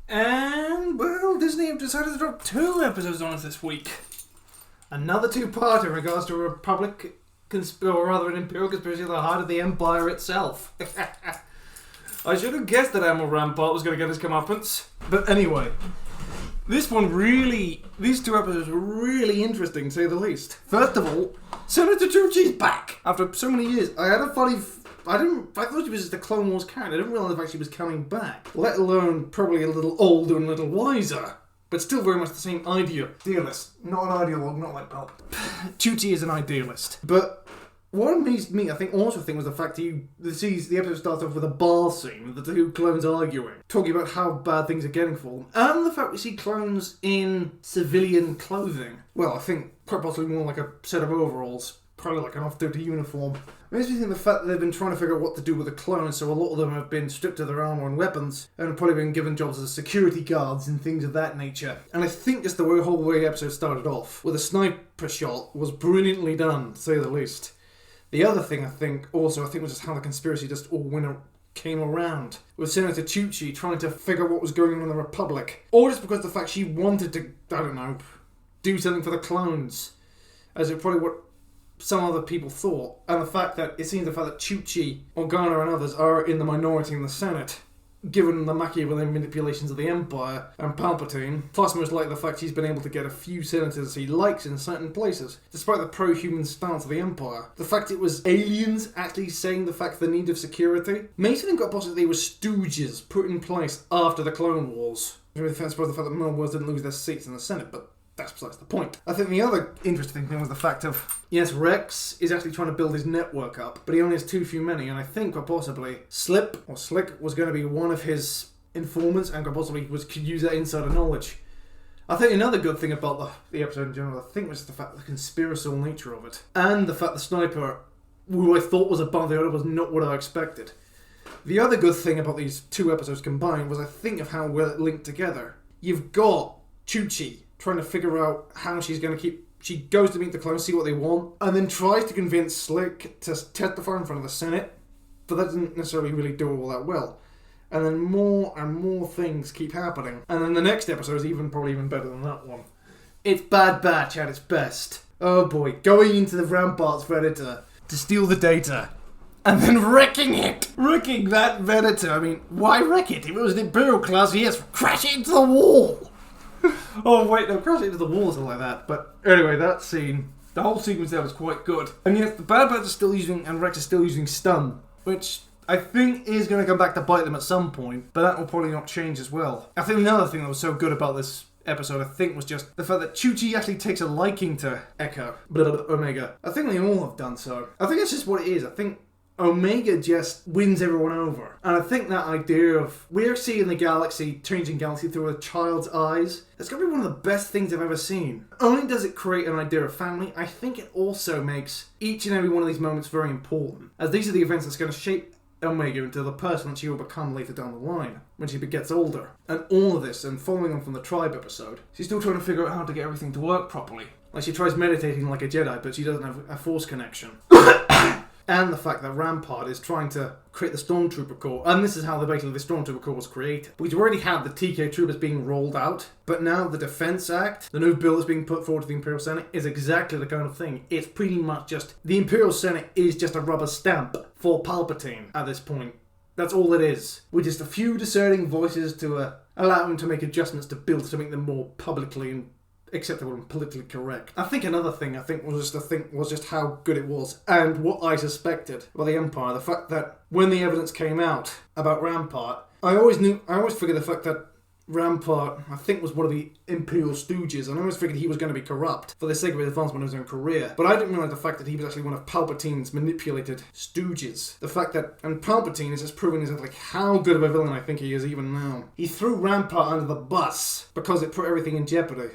And, well, Disney have decided to drop 2 episodes on us this week. Another 2-part in regards to a Republic, or rather an Imperial conspiracy at the heart of the Empire itself. I should have guessed that Admiral Rampart was going to get his comeuppance. But anyway, these 2 episodes were really interesting, to say the least. First of all, Senator Tucci's back! After so many years, I had a funny... I thought she was just a Clone Wars character. I didn't realise the fact she was coming back. Let alone probably a little older and a little wiser. But still very much the same idealist. Not an ideologue, not like Palp. Tucci is an idealist. But what amazed me, I think, was the fact the episode starts off with a bar scene with the 2 clones arguing. Talking about how bad things are getting for them. And the fact we see clones in civilian clothing. Well, I think quite possibly more like a set of overalls. Probably like an off-duty uniform. It makes me think the fact that they've been trying to figure out what to do with the clones, so a lot of them have been stripped of their armour and weapons, and have probably been given jobs as security guards and things of that nature. And I think just the whole way the episode started off, with a sniper shot, was brilliantly done, to say the least. The other thing I think was just how the conspiracy just all came around, with Senator Tucci trying to figure out what was going on in the Republic. Or just because of the fact she wanted to, do something for the clones, as it probably what some other people thought, and the fact that Tucci, Organa and others are in the minority in the Senate, given the Machiavellian manipulations of the Empire and Palpatine, plus most likely the fact he's been able to get a few senators he likes in certain places, despite the pro-human stance of the Empire. The fact it was aliens actually saying the fact the need of security makes me think quite possibly they were stooges put in place after the Clone Wars. I suppose the fact that Clone Wars didn't lose their seats in the Senate, but that's besides the point. I think the other interesting thing was the fact of, yes, Rex is actually trying to build his network up, but he only has too many, and I think quite possibly Slick was going to be one of his informants, and quite possibly could use that insider knowledge. I think another good thing about the episode in general, I think, was the fact the conspiratorial nature of it, and the fact the sniper, who I thought was above the other, was not what I expected. The other good thing about these 2 episodes combined was I think of how well it linked together. You've got Tucci trying to figure out how she's going to she goes to meet the clones, see what they want, and then tries to convince Slick to testify in front of the Senate, but that doesn't necessarily really do all that well. And then more and more things keep happening. And then the next episode is probably even better than that one. It's Bad Batch at its best. Oh boy, going into the Rampart's Venator to steal the data, and then wrecking it! Wrecking that Venator. I mean, why wreck it? If it was an Imperial class, yes, crash it into the wall! Oh wait, no, crash it into the wall or something like that. But anyway, that scene, the whole sequence there was quite good. And yet, the Bad Batch is still using, and Rex is still using stun, which I think is going to come back to bite them at some point, but that will probably not change as well. I think another thing that was so good about this episode, I think, was just the fact that Tucci actually takes a liking to Omega. I think they all have done so. I think that's just what it is. I think Omega just wins everyone over. And I think that idea of we're seeing the galaxy, changing galaxy through a child's eyes, it's going to be one of the best things I've ever seen. Not only does it create an idea of family, I think it also makes each and every one of these moments very important, as these are the events that's going to shape Omega into the person that she will become later down the line, when she gets older. And all of this, and following on from the Tribe episode, she's still trying to figure out how to get everything to work properly. Like, she tries meditating like a Jedi, but she doesn't have a Force connection. And the fact that Rampart is trying to create the Stormtrooper Corps, and this is how basically the Stormtrooper Corps was created. We've already had the TK Troopers being rolled out, but now the Defense Act, the new bill that's being put forward to the Imperial Senate, is exactly the kind of thing. It's pretty much just, the Imperial Senate is just a rubber stamp for Palpatine at this point. That's all it is. With just a few discerning voices to allow him to make adjustments to build to make them more publicly and acceptable and politically correct. I think another thing was just how good it was, and what I suspected about the Empire. The fact that when the evidence came out about Rampart, I always figured the fact that Rampart, I think, was one of the Imperial stooges, and I always figured he was going to be corrupt for the sake of his advancement of his own career. But I didn't realise the fact that he was actually one of Palpatine's manipulated stooges. The fact that, and Palpatine is just proving exactly how good of a villain I think he is even now. He threw Rampart under the bus because it put everything in jeopardy.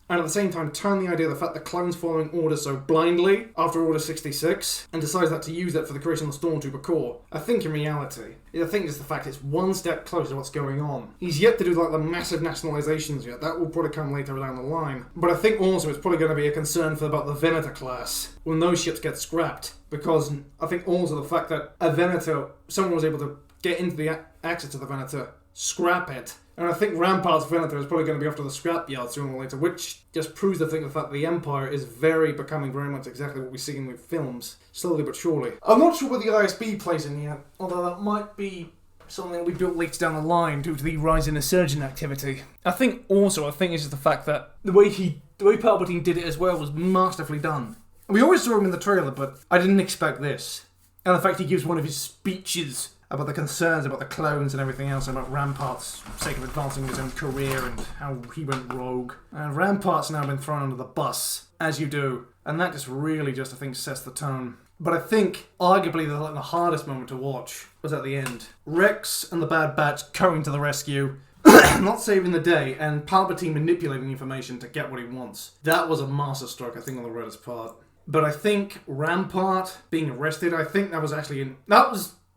And at the same time turn the idea of the fact that clones following orders so blindly after Order 66 and decides that to use that for the creation of the Stormtrooper Corps. I think in reality, I think it's the fact it's one step closer to what's going on. He's yet to do like the massive nationalizations yet. That will probably come later down the line. But I think also it's probably going to be a concern for about the Venator class when those ships get scrapped. Because I think also the fact that a Venator, someone was able to get into the access to the Venator, scrap it, And I think Rampart's villain is probably going to be off to the scrapyard sooner or later, which just proves the fact that the Empire is becoming very much exactly what we see in the films, slowly but surely. I'm not sure where the ISB plays in yet, although that might be something that we built later down the line due to the rise in insurgent activity. I think it's just the fact that the way Palpatine did it as well was masterfully done. We always saw him in the trailer, but I didn't expect this. And the fact he gives one of his speeches about the concerns about the clones and everything else, about Rampart's sake of advancing his own career and how he went rogue. And Rampart's now been thrown under the bus, as you do. And that just really I think, sets the tone. But I think, arguably, the hardest moment to watch was at the end. Rex and the Bad Batch coming to the rescue, not saving the day, and Palpatine manipulating information to get what he wants. That was a masterstroke, I think, on the writer's part. But I think Rampart being arrested, I think that was actually...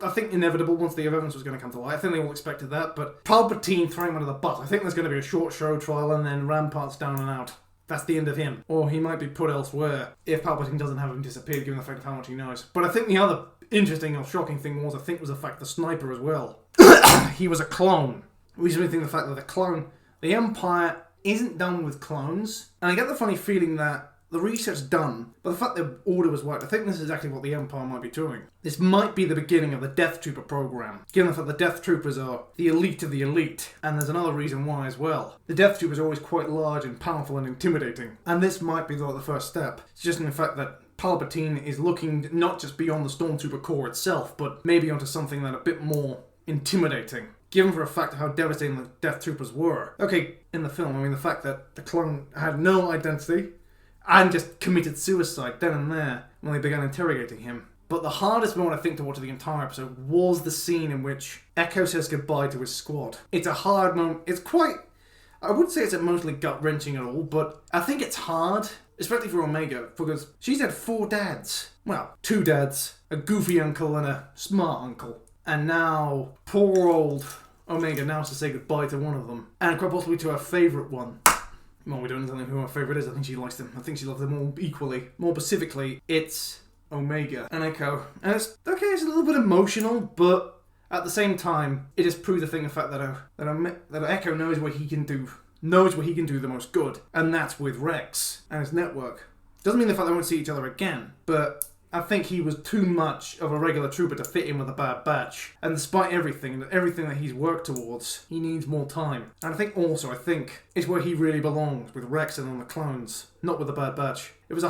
I think inevitable once the evidence was going to come to light. I think they all expected that, but Palpatine throwing him under the bus. I think there's going to be a short show trial and then Rampart's down and out. That's the end of him. Or he might be put elsewhere if Palpatine doesn't have him disappear, given the fact of how much he knows. But I think the other interesting or shocking thing was the fact the sniper as well. He was a clone. Which makes me think the fact that the Empire isn't done with clones. And I get the funny feeling that the research's done, but the fact the order was wiped, I think this is exactly what the Empire might be doing. This might be the beginning of the Death Trooper program, given the fact the Death Troopers are the elite of the elite, and there's another reason why as well. The Death Troopers are always quite large and powerful and intimidating, and this might be the first step. It's just in the fact that Palpatine is looking not just beyond the Stormtrooper Corps itself, but maybe onto something that a bit more intimidating. Given for a fact how devastating the Death Troopers were. Okay, in the film, the fact that the clone had no identity, and just committed suicide then and there when they began interrogating him. But the hardest moment, I think, to watch the entire episode was the scene in which Echo says goodbye to his squad. It's a hard moment. It's quite... I wouldn't say it's emotionally gut-wrenching at all, but I think it's hard, especially for Omega, because she's had 4 dads. Well, 2 dads, a goofy uncle and a smart uncle. And now, poor old Omega now has to say goodbye to one of them. And quite possibly to her favourite one. Well, we don't know who her favourite is. I think she likes them. I think she loves them all equally. More specifically, it's Omega and Echo. And it's a little bit emotional, but at the same time, it just proves the fact that Echo knows what he can do the most good, and that's with Rex and his network. Doesn't mean the fact they won't see each other again, but I think he was too much of a regular trooper to fit in with a Bad Batch. And despite everything that he's worked towards, he needs more time. And I think it's where he really belongs, with Rex and on the clones, not with the Bad Batch. It was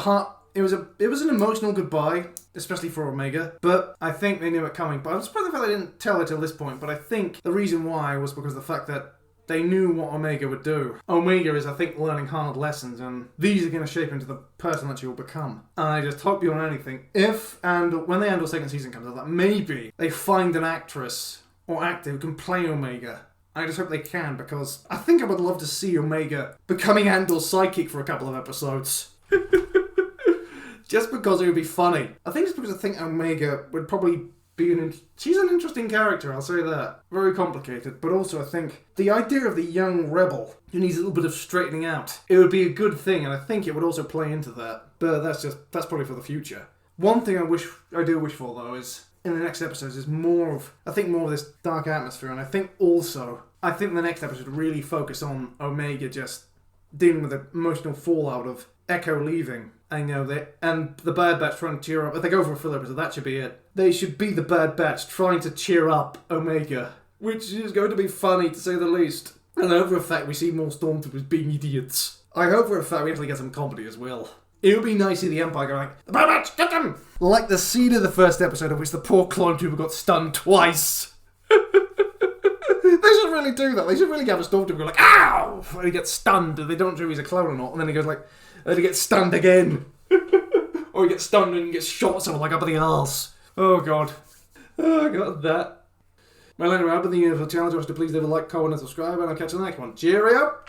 an emotional goodbye, especially for Omega, but I think they knew it coming. But I'm surprised the fact they didn't tell her till this point, but I think the reason why was because of the fact that they knew what Omega would do. Omega is, I think, learning hard lessons, and these are going to shape into the person that she will become. And I just hope beyond anything, when the Andor second season comes out, that maybe they find an actress or actor who can play Omega. I just hope they can, because I think I would love to see Omega becoming Andor's sidekick for a couple of episodes. Just because it would be funny. I think it's because I think Omega would probably she's an interesting character, I'll say that. Very complicated, but also I think the idea of the young rebel who needs a little bit of straightening out, it would be a good thing, and I think it would also play into that. But that's probably for the future. One thing I do wish for, though, is in the next episodes is more of this dark atmosphere, and I think the next episode really focus on Omega just dealing with the emotional fallout of Echo leaving. And the Bad Batch trying to cheer up. If they go for a full episode, that should be it. They should be the Bad Batch trying to cheer up Omega, which is going to be funny to say the least. And I hope for a fact we see more Stormtroopers being idiots. I hope for a fact we actually get some comedy as well. It would be nice to see the Empire going like, the Bad Batch, get them! Like the scene of the first episode in which the poor clone trooper got stunned twice. They should really do that. They should really have a Stormtrooper go like, ow! And he gets stunned and they don't know if he's a clone or not. And then he goes like, and he gets stunned again. Or he gets stunned and gets shot somewhere like up the arse. Oh god. Oh god, that. Well anyway, I've been the Universal Challenge. I wish to please leave a like, comment and subscribe, and I'll catch you in the next one. Cheerio!